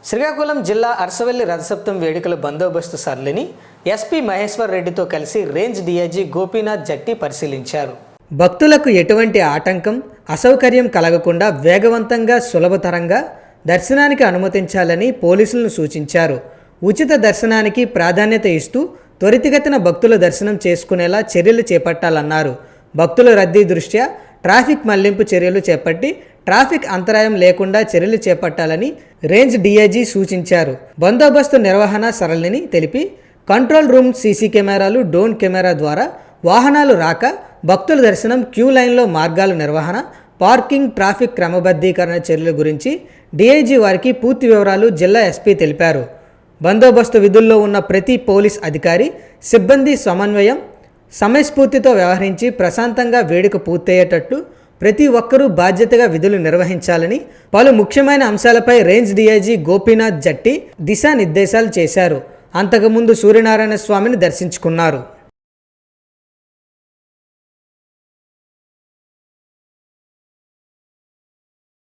శ్రీకాకుళం జిల్లా అరసవల్లి రథసప్తమి వేడుకల బందోబస్తు సరళిని ఎస్పీ మహేశ్వర్ రెడ్డితో కలిసి రేంజ్ డీఐజీ గోపీనాథ్ జట్టి పరిశీలించారు. భక్తులకు ఎటువంటి ఆటంకం, అసౌకర్యం కలగకుండా వేగవంతంగా, సులభతరంగా దర్శనానికి అనుమతించాలని పోలీసులను సూచించారు. ఉచిత దర్శనానికి ప్రాధాన్యత ఇస్తూ త్వరితగతిన భక్తుల దర్శనం చేసుకునేలా చర్యలు చేపట్టాలన్నారు. భక్తుల రద్దీ దృష్ట్యా ట్రాఫిక్ మళ్లింపు చర్యలు చేపట్టి ట్రాఫిక్ అంతరాయం లేకుండా చర్యలు చేపట్టాలని రేంజ్ డీఐజీ సూచించారు. బందోబస్తు నిర్వహణ సరళిని తెలిపి కంట్రోల్ రూమ్, సీసీ కెమెరాలు, డ్రోన్ కెమెరా ద్వారా వాహనాలు రాక, భక్తుల దర్శనం, క్యూ లైన్లో మార్గాల నిర్వహణ, పార్కింగ్, ట్రాఫిక్ క్రమబద్ధీకరణ చర్యల గురించి డీఐజీ వారికి పూర్తి వివరాలు జిల్లా ఎస్పీ తెలిపారు. బందోబస్తు విధుల్లో ఉన్న ప్రతి పోలీస్ అధికారి, సిబ్బంది సమన్వయం, సమయస్ఫూర్తితో వ్యవహరించి ప్రశాంతంగా వేడుక పూర్తయ్యేటట్లు ప్రతి ఒక్కరూ బాధ్యతగా విధులు నిర్వహించాలని పలు ముఖ్యమైన అంశాలపై రేంజ్ డీఐజీ గోపీనాథ్ జట్టి దిశానిర్దేశాలు చేశారు. అంతకుముందు సూర్యనారాయణ స్వామిని దర్శించుకున్నారు.